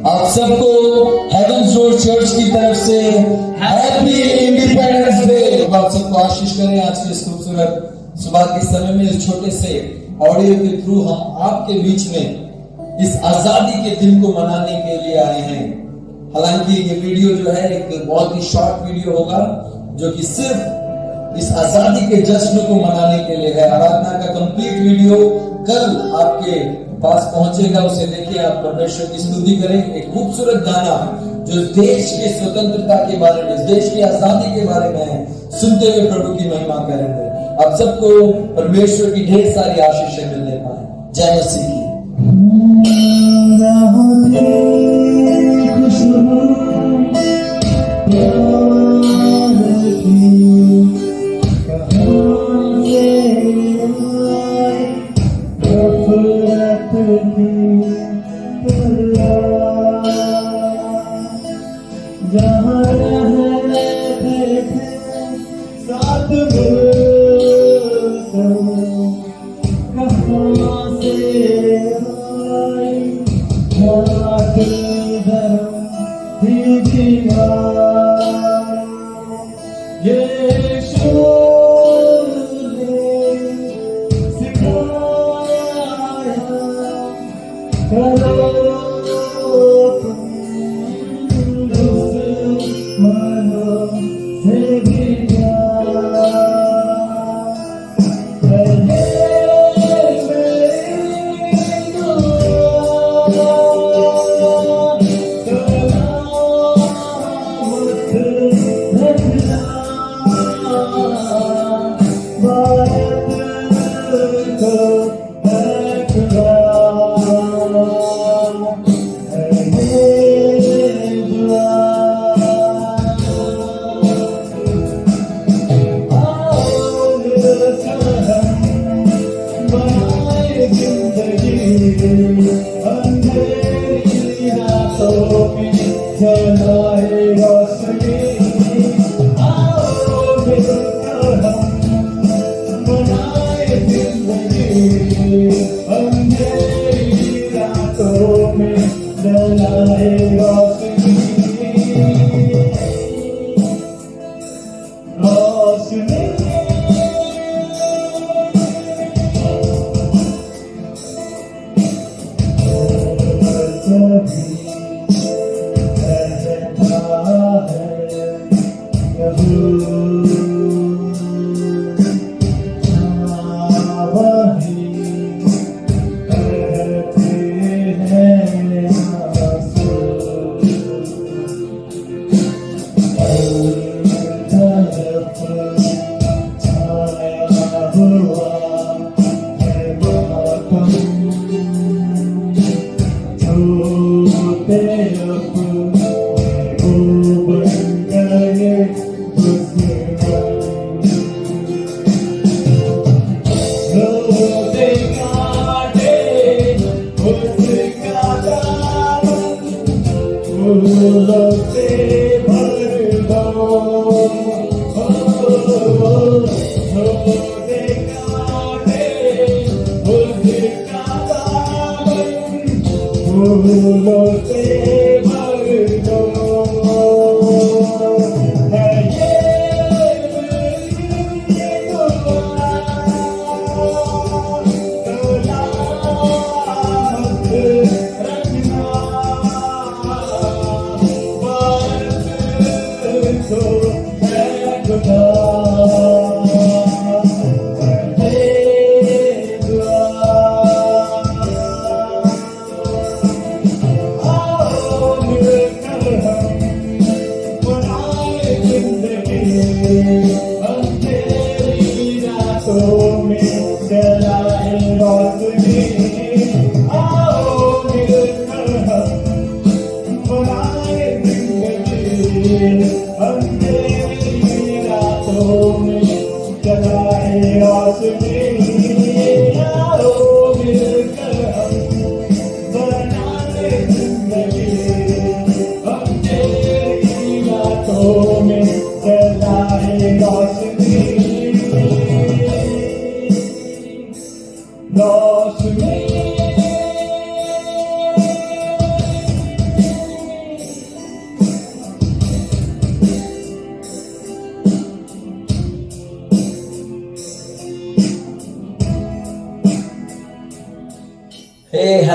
आप सबको heavens road church की तरफ से हैप्पी इंडिपेंडेंस डे। आप सबको आशीष करें। आज के इस खूबसूरत सुबह के समय में इस छोटे से ऑडियो के थ्रू हम आपके बीच में इस आजादी के दिन को मनाने के लिए आए हैं। हालांकि ये वीडियो जो है एक बहुत ही शॉर्ट वीडियो होगा जो कि सिर्फ इस आजादी के जश्न को मनाने के लिए है। आराधना का कंप्लीट वीडियो कल आपके पास पहुंचेगा, उसे देखिए, आप परमेश्वर की स्तुति करें। एक खूबसूरत गाना जो देश की स्वतंत्रता के बारे में, देश की आजादी के बारे में है, सुनते हुए प्रभु की महिमा करेंगे। आप सबको परमेश्वर की ढेर सारी आशीषें मिलने पाए। जय मसीह की।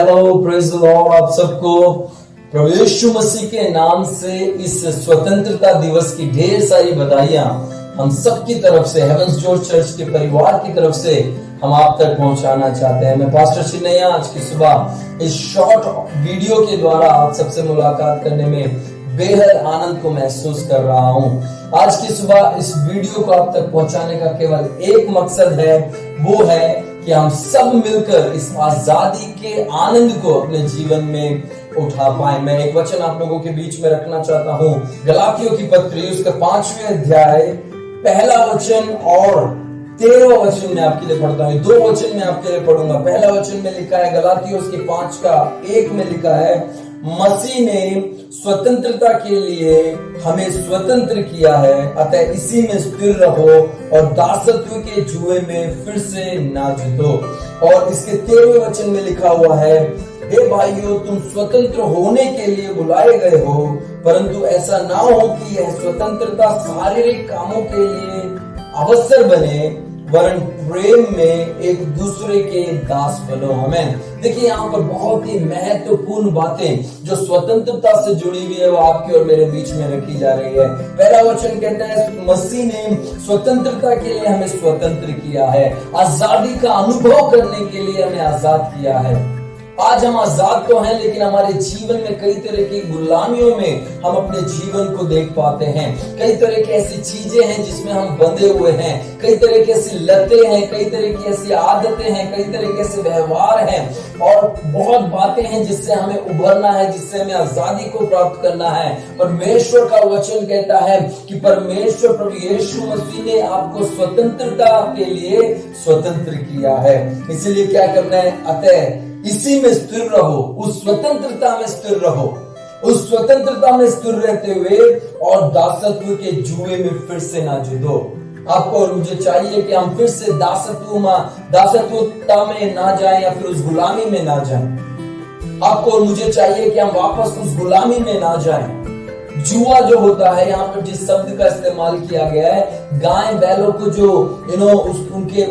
Hello, praise the Lord. आप सबको प्रभु यीशु मसीह के नाम से इस स्वतंत्रता दिवस की ढेर सारी बधाइयां हम सबकी तरफ से, हेवंस जोर चर्च के परिवार की तरफ से हम आप तक पहुंचाना चाहते हैं। मैं पास्टर चिन्नैया आज की सुबह इस शॉर्ट वीडियो के द्वारा आप सबसे मुलाकात करने में बेहद आनंद को महसूस कर रहा हूं। आज की सुबह इस वीडियो को आप तक पहुंचाने का केवल एक मकसद है, वो है कि हम सब मिलकर इस आजादी के आनंद को अपने जीवन में उठा पाए। मैं एक वचन आप लोगों के बीच में रखना चाहता हूं, गलातियों की पत्री उसका 5वें अध्याय पहला वचन और 13वां वचन में आपके लिए पढ़ता हूं। 2 वचन में आपके लिए पढ़ूंगा। पहला वचन में लिखा है, गलातियों उसके 5:1 में लिखा है, मसीह ने स्वतंत्रता के लिए हमें स्वतंत्र किया है, अतः इसी में स्थिर रहो और दासत्व के जुए में फिर से ना जीतो। और इसके 13वें वचन में लिखा हुआ है, हे भाइयों, तुम स्वतंत्र होने के लिए बुलाए गए हो, परंतु ऐसा ना हो कि यह स्वतंत्रता शारीरिक कामों के लिए अवसर बने, वरन प्रेम में एक दूसरे के दास बनो। हमें देखिए, यहाँ पर बहुत ही महत्वपूर्ण बातें जो स्वतंत्रता से जुड़ी हुई है वो आपके और मेरे बीच में रखी जा रही है। पहला वचन कहता है, मसीह ने स्वतंत्रता के लिए हमें स्वतंत्र किया है, आजादी का अनुभव करने के लिए हमें आजाद किया है। आज हम आजाद तो हैं, लेकिन हमारे जीवन में कई तरह की गुलामियों में हम अपने जीवन को देख पाते हैं। कई तरह की ऐसी चीजें हैं जिसमें हम बंधे हुए हैं, कई तरह की ऐसी लतें हैं, कई तरह की ऐसी आदतें हैं, कई तरह के ऐसे व्यवहार हैं और बहुत बातें हैं जिससे हमें उभरना है, जिससे हमें आजादी को प्राप्त करना है। परमेश्वर का वचन कहता है कि परमेश्वर प्रभु यीशु मसीह ने आपको स्वतंत्रता के लिए स्वतंत्र किया है। इसीलिए क्या करना है, अतः इसी में स्थिर रहो, उस स्वतंत्रता में स्थिर रहो, उस स्वतंत्रता में स्थिर रहते हुए और दासत्व के जुए में फिर से ना जुड़ो। आपको और मुझे चाहिए कि हम फिर से दासत्वता में ना जाएं या फिर उस गुलामी में ना जाएं। आपको और मुझे चाहिए कि हम वापस उस गुलामी में ना जाएं। जुआ जो होता है, यहाँ पर जिस शब्द का इस्तेमाल किया गया है, गाय बैलों को जो उनके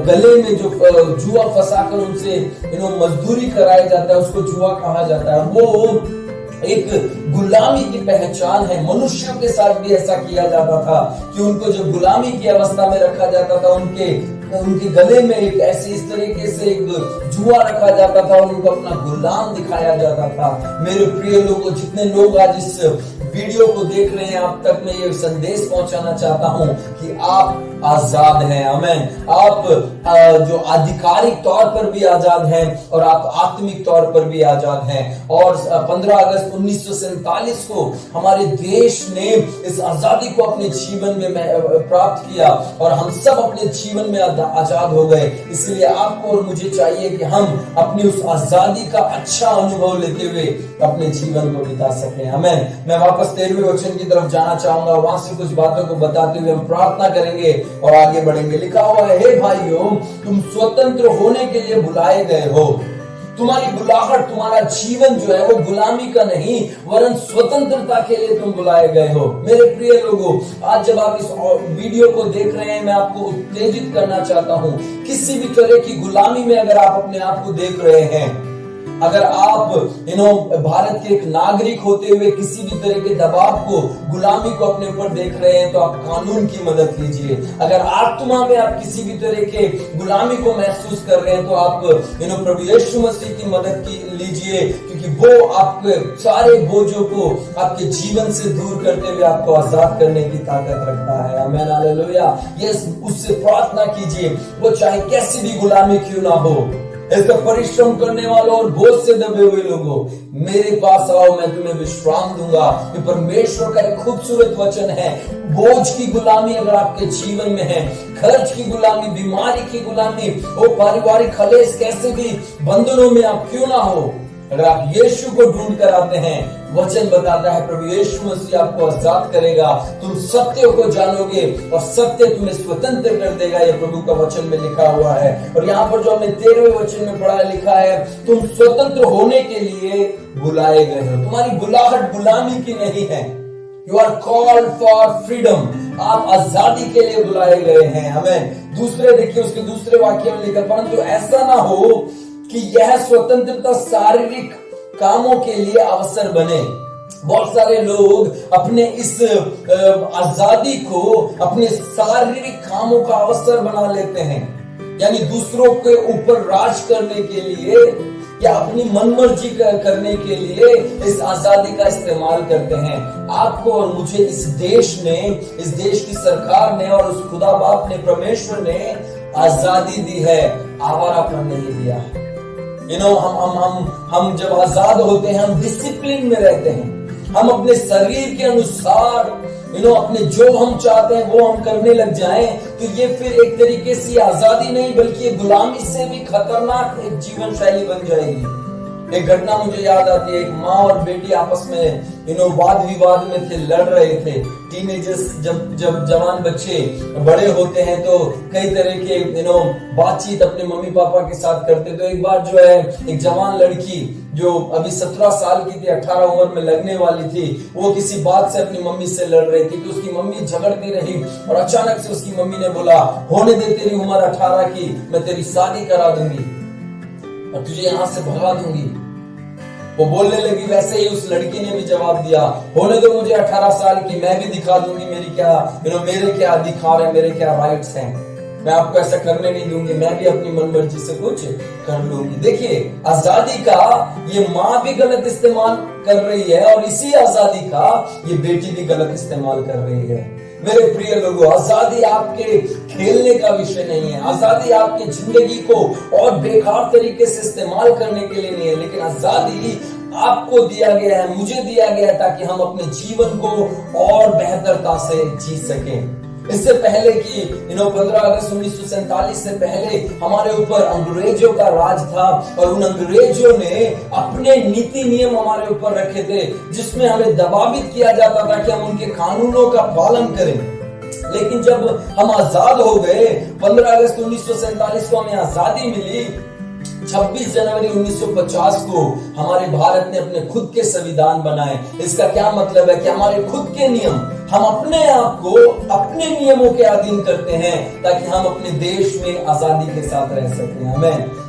गले में जो जुआ फंसाकर उनसे मजदूरी कराया जाता है, उसको जुआ कहा जाता है। वो एक गुलामी की पहचान है। मनुष्यों के साथ भी ऐसा किया जाता था कि उनको जब गुलामी की अवस्था में रखा जाता था, उनके गले में एक ऐसे इस तरीके से एक जुआ रखा जाता था और उनको अपना गुलाम दिखाया जाता था। मेरे प्रिय लोगों, जितने लोग आज इस वीडियो को देख रहे हैं, आप तक मैं ये संदेश पहुंचाना चाहता हूं कि आप आजाद हैं। आमीन। आप जो आधिकारिक तौर पर भी आजाद हैं और आप आत्मिक तौर पर भी आजाद हैं। और 15 अगस्त 1947 को हमारे देश ने इस आजादी को अपने जीवन में प्राप्त किया और हम सब अपने जीवन में आजाद हो गए। इसलिए आपको और मुझे चाहिए कि हम अपनी उस आजादी का अच्छा अनुभव लेते हुए अपने जीवन को बिता सकें। आमीन। मैं वापस 13वें वचन की तरफ जाना चाहूंगा, वहां से कुछ बातों को बताते हुए हम प्रार्थना करेंगे और आगे बढ़ेंगे। लिखा हुआ है, हे भाइयों, तुम स्वतंत्र होने के लिए बुलाए गए हो। तुम्हारी बुलाहट, तुम्हारा जीवन जो है वो गुलामी का नहीं, वरन स्वतंत्रता के लिए तुम बुलाए गए हो। मेरे प्रिय लोगों, आज जब आप इस वीडियो को देख रहे हैं, मैं आपको उत्तेजित करना चाहता हूं, किसी भी तरह की गुलामी में अगर आप अपने आप को देख रहे हैं, अगर आप भारत के एक नागरिक होते हुए किसी भी तरह के दबाव को, गुलामी को अपने ऊपर देख रहे हैं, तो आप कानून की मदद लीजिए। अगर आत्मा में आप किसी भी तरह के गुलामी को महसूस कर रहे हैं, तो आप प्रभु यीशु मसीह की मदद लीजिए, क्योंकि वो आपके सारे बोझों को आपके जीवन से दूर करते हुए आपको आजाद करने की ताकत रखता है। आमीन, हालेलुया। यस, उससे प्रार्थना कीजिए, वो चाहे कैसी भी गुलामी क्यों ना हो। ऐसा परिश्रम करने वालों और बोझ से दबे हुए लोगों, मेरे पास आओ, मैं तुम्हें विश्राम दूंगा। ये परमेश्वर का एक खूबसूरत वचन है। बोझ की गुलामी अगर आपके जीवन में है, खर्च की गुलामी, बीमारी की गुलामी, वो पारिवारिक खलेश, कैसे भी बंधनों में आप क्यों ना हो, अगर आप यीशु को ढूंढ कर आते हैं, वचन बताता है प्रभु यीशु मसीह आपको आजाद करेगा। तुम सत्य को जानोगे और सत्य तुम्हें स्वतंत्र कर देगा। यह प्रभु का वचन में लिखा हुआ है। और यहाँ पर जो हमने 13वें वचन में पढ़ा लिखा है, तुम स्वतंत्र होने के लिए बुलाए गए हो। तुम्हारी बुलाहट गुलामी की नहीं है। You are called for freedom. आप आजादी के लिए बुलाए गए हैं। हमें दूसरे देखिए, उसके दूसरे वाक्य में लिखा, परंतु ऐसा ना हो कि यह स्वतंत्रता शारीरिक कामों के लिए अवसर बने। बहुत सारे लोग अपने इस आजादी को अपने शारीरिक कामों का अवसर बना लेते हैं, यानी दूसरों के ऊपर राज करने के लिए या अपनी मनमर्जी करने के लिए इस आजादी का इस्तेमाल करते हैं। आपको और मुझे इस देश ने, इस देश की सरकार ने और उस खुदा बाप ने, परमेश्वर ने आजादी दी है, आवारापन नहीं दिया। हम जब आजाद होते हैं, हम डिसिप्लिन में रहते हैं, हम अपने शरीर के अनुसार अपने जो हम चाहते हैं वो हम करने लग जाएं, तो ये फिर एक तरीके से आजादी नहीं बल्कि गुलामी से भी खतरनाक एक जीवन शैली बन जाएगी। एक घटना मुझे याद आती है, एक माँ और बेटी आपस में वाद विवाद में थे, लड़ रहे थे। टीनेजर्स जब जवान बच्चे बड़े होते हैं तो कई तरह के बातचीत अपने मम्मी पापा के साथ करते। तो एक बार जो है एक जवान लड़की जो अभी 17 साल की थी, 18 उम्र में लगने वाली थी, वो किसी बात से अपनी मम्मी से लड़ रही थी। तो उसकी मम्मी झगड़ती रही और अचानक से उसकी मम्मी ने बोला, होने दे, तेरी उम्र 18 की, मैं तेरी शादी करा दूंगी और तुझे यहां से भगा दूंगी। वो बोलने लगी, वैसे ही उस लड़की ने भी जवाब दिया, होने दो मुझे 18 साल की, मैं भी दिखा दूंगी मेरी क्या मेरे क्या अधिकार है, मेरे क्या राइट्स हैं, मैं आपको ऐसा करने नहीं दूंगी, मैं भी अपनी मनमर्जी से कुछ कर लूंगी। देखिए, आजादी का ये माँ भी गलत इस्तेमाल कर रही है और इसी आजादी का ये बेटी भी गलत इस्तेमाल कर रही है। मेरे प्रिय लोगों, आजादी आपके खेलने का विषय नहीं है, आजादी आपकी जिंदगी को और बेकार तरीके से इस्तेमाल करने के लिए नहीं है, लेकिन आजादी आपको दिया गया है, मुझे दिया गया है, ताकि हम अपने जीवन को और बेहतरता से जी सकें। इससे पहले कि 15 अगस्त 1947 से पहले हमारे ऊपर अंग्रेजों का राज था और उन अंग्रेजों ने अपने नीति नियम हमारे ऊपर रखे थे, जिसमें हमें दबावित किया जाता था कि हम उनके कानूनों का पालन करें। लेकिन जब हम आजाद हो गए, 15 अगस्त 1947 को हमें आजादी मिली, 26 जनवरी 1950 को हमारे भारत ने अपने खुद के संविधान बनाए। इसका क्या मतलब है कि हमारे खुद के नियम, हम अपने आप को अपने नियमों के अधीन करते हैं ताकि हम अपने देश में आजादी के साथ रह सकें। हमें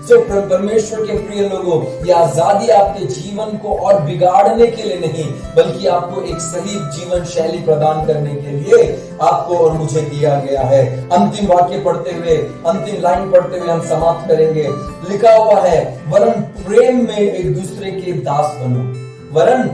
परमेश्वर के प्रिय लोगों, यह आजादी आपके जीवन को और बिगाड़ने के लिए नहीं, बल्कि आपको एक सही जीवन शैली प्रदान करने के लिए आपको और मुझे दिया गया है। अंतिम वाक्य पढ़ते हुए, अंतिम लाइन पढ़ते हुए हम समाप्त करेंगे। लिखा हुआ है, वरन प्रेम में एक दूसरे के दास बनो, वरन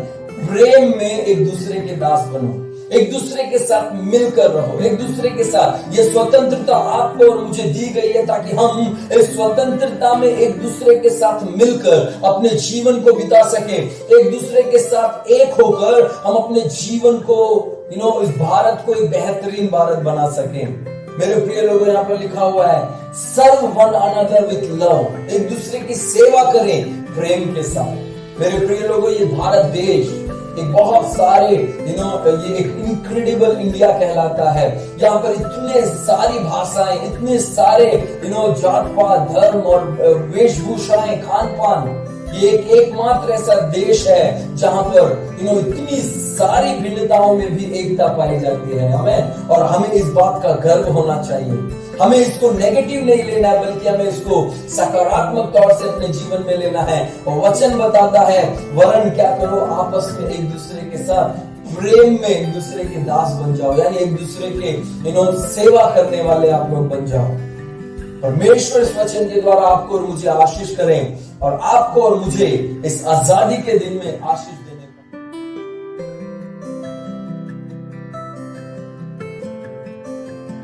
प्रेम में एक दूसरे के दास बनो, एक दूसरे के साथ मिलकर रहो, एक दूसरे के साथ। ये स्वतंत्रता आपको और मुझे दी गई है ताकि हम इस स्वतंत्रता में एक दूसरे के साथ मिलकर अपने जीवन को बिता सके, एक दूसरे के साथ एक होकर हम अपने जीवन को इस भारत को एक बेहतरीन भारत बना सके। मेरे प्रिय लोगों, यहाँ पर लिखा हुआ है, सर्व वन अनदर विथ लव, एक दूसरे की सेवा करें प्रेम के साथ। मेरे प्रिय लोगों, ये भारत देश एक बहुत सारे ये एक इनक्रेडिबल इंडिया कहलाता है। यहाँ पर इतने सारी भाषाएं, इतने सारे जात पात, धर्म और वेशभूषाएं, खान पान, ये एकमात्र ऐसा देश है जहां पर इतनी सारी भिन्नताओं में भी एकता पाई जाती है। हमें इस बात का गर्व होना चाहिए। हमें इसको नेगेटिव नहीं लेना है, बल्कि हमें इसको सकारात्मक तौर से अपने जीवन में लेना है। और वचन बताता है, वरन क्या करो, आपस में एक दूसरे के साथ प्रेम में एक दूसरे के दास बन जाओ, यानी एक दूसरे के सेवा करने वाले आप लोग बन जाओ। परमेश्वर इस वचन के द्वारा आपको और मुझे आशीष करें और आपको और मुझे इस आजादी के दिन में आशीष देने का।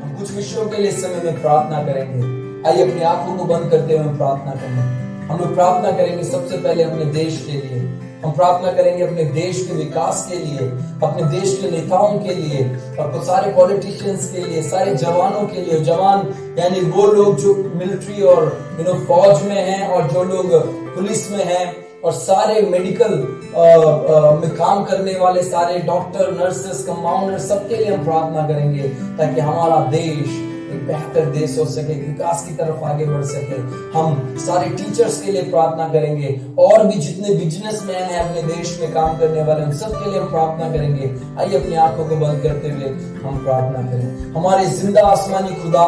हम कुछ विषयों के लिए इस समय में प्रार्थना करेंगे। आइए अपनी आंखों को बंद करते हुए प्रार्थना करें। हम लोग प्रार्थना करेंगे सबसे पहले अपने देश के लिए। हम प्रार्थना करेंगे अपने देश के विकास के लिए, अपने देश के नेताओं के लिए और सारे पॉलिटिशियंस के लिए, सारे जवानों के लिए। जवान यानी वो लोग जो मिलिट्री और फौज में हैं और जो लोग पुलिस में हैं और सारे मेडिकल में काम करने वाले सारे डॉक्टर, नर्सेस, कंपाउंडर, सबके लिए हम प्रार्थना करेंगे ताकि हमारा देश एक बेहतर देश हो सके, विकास की तरफ आगे बढ़ सके। हम सारे टीचर्स के लिए प्रार्थना करेंगे और भी जितने बिजनेसमैन हैं अपने देश में काम करने वाले, हम सब के लिए हम प्रार्थना करेंगे। आइए अपनी आंखों को बंद करते हुए हम प्रार्थना करें। हमारे जिंदा आसमानी खुदा,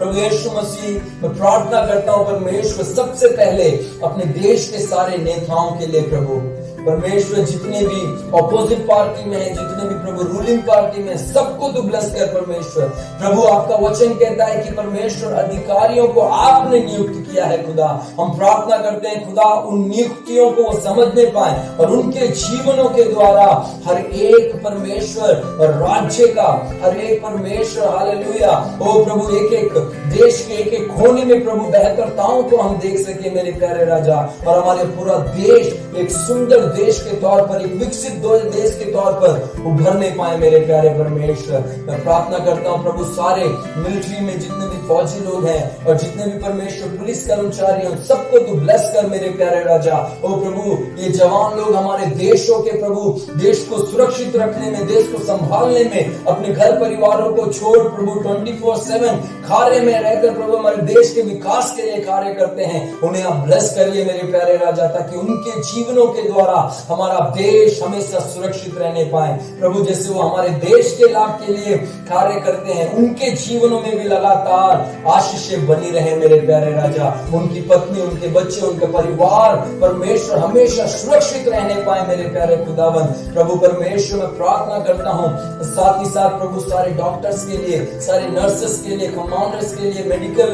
प्रभु यीशु मसीह मैं प्रार्थना करता हूं परमेश्वर सबसे पहले अपने देश के सारे नेताओं के लिए प्रभु परमेश्वर जितने भी ऑपोजिट पार्टी में है, जितने भी प्रभु रूलिंग पार्टी में, सबको तू ब्लेस कर परमेश्वर। प्रभु आपका वचन कहता है कि परमेश्वर अधिकारियों को आपने नियुक्त किया है खुदा। हम प्रार्थना करते हैं खुदा उन नियुक्तियों को वो समझने पाए और उनके जीवनों के द्वारा हर एक परमेश्वर और राज्य का हर एक परमेश्वर हालेलुया ओ प्रभु एक एक देश के एक एक कोने में प्रभु बेहतरताओं को हम देख सके मेरे प्यारे राजा, और हमारे पूरा देश एक सुंदर देश के तौर पर, एक विकसित देश के तौर पर उभरने पाए मेरे प्यारे परमेश्वर। मैं प्रार्थना करता हूँ प्रभु सारे मिलिट्री में जितने भी फौजी लोग हैं और जितने भी परमेश्वर पुलिस कर्मचारी हैं सबको तू ब्लेस कर मेरे प्यारे राजा। ओ प्रभु ये जवान लोग हमारे देशों के प्रभु देश को सुरक्षित रखने में, देश को संभालने में, अपने घर परिवारों को छोड़ प्रभु 24/7 कार्य में रहकर प्रभु हमारे देश के विकास के लिए कार्य करते हैं। उन्हें आप ब्लेस करिए मेरे प्यारे राजा, ताकि उनके जीवनों के द्वारा हमारा देश हमेशा सुरक्षित रहने पाए प्रभु। जैसे वो हमारे देश के लाभ के लिए कार्य करते हैं, उनके जीवनों में भी लगातार आशीषें बनी रहे मेरे प्यारे राजा। उनकी पत्नी, उनके बच्चे, उनके परिवार परमेश्वर हमेशा सुरक्षित रहने पाए मेरे प्यारे खुदावन। प्रभु परमेश्वर मैं प्रार्थना करता हूँ साथ ही साथ प्रभु सारे डॉक्टर्स के लिए, सारे नर्सेस के लिए, कमांडर्स के लिए, मेडिकल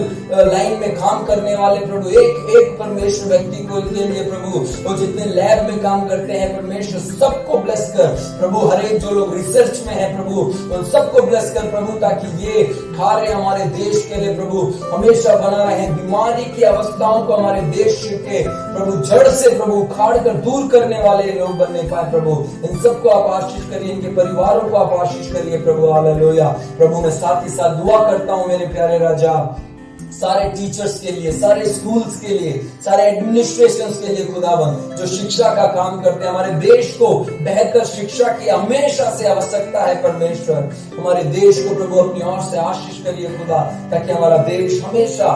लाइन में काम करने वाले प्रभु एक एक परमेश्वर व्यक्ति को के लिए प्रभु, वो जितने लैब में काम करते हैं परमेश्वर सबको ब्लेस कर प्रभु। हर एक जो लोग रिसर्च में है प्रभु उन सबको ब्लेस कर प्रभु, ताकि ये कार्य हमारे देश के लिए प्रभु हमेशा बना रहे। बीमारी की अवस्थाओं को हमारे देश के प्रभु जड़ से प्रभु उखाड़ कर दूर करने वाले लोग बनने पाए प्रभु। इन सबको आप आशीष करिए, इनके परिवारों को आप आशीष करिए प्रभु। हालेलुया प्रभु। मैं साथ ही साथ दुआ करता हूं मेरे प्यारे राजा सारे टीचर्स के लिए, सारे स्कूल्स के लिए, सारे एडमिनिस्ट्रेशंस के लिए खुदावन जो शिक्षा का काम करते हैं। हमारे देश को बेहतर शिक्षा की हमेशा से आवश्यकता है परमेश्वर। हमारे देश को प्रभु अपनी ओर से आशीष करिए खुदा, ताकि हमारा देश हमेशा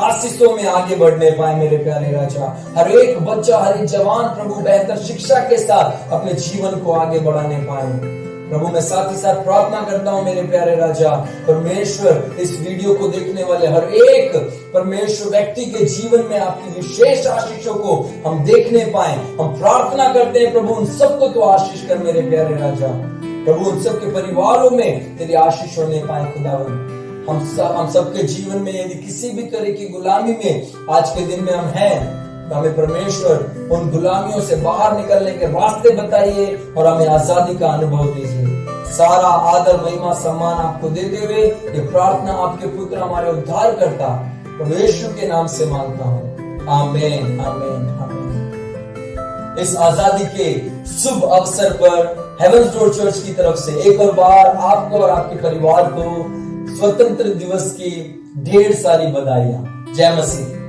आशीषों में आगे बढ़ने पाए मेरे प्यारे राजा। हर एक बच्चा, हर एक जवान प्रभु बेहतर शिक्षा के साथ अपने जीवन को आगे बढ़ाने पाए प्रभु। मैं साथ ही साथ प्रार्थना करता हूं मेरे प्यारे राजा परमेश्वर इस वीडियो को देखने वाले हर एक परमेश्वर व्यक्ति के जीवन में आपकी विशेष आशीषों को हम देखने पाए। हम प्रार्थना करते हैं प्रभु उन सबको तो आशीष कर मेरे प्यारे राजा। प्रभु उन सबके परिवारों में तेरी आशीष होने पाए खुदावन। हम सबके जीवन में यदि किसी भी तरह की गुलामी में आज के दिन में हम हैं, हमें परमेश्वर उन गुलामियों से बाहर निकलने के रास्ते बताइए और हमें आजादी का अनुभव दीजिए। सारा आदर महिमा सम्मान आपको देते हुए ये प्रार्थना आपके पुत्र हमारे उद्धार करता प्रभु यीशु के नाम से मांगता हूँ, आमीन आमीन आमीन। इस आजादी के शुभ अवसर पर हेवंस डोर चर्च की तरफ से एक और बार आपको और आपके परिवार को स्वतंत्र दिवस की ढेर सारी बधाइयां। जय मसीह।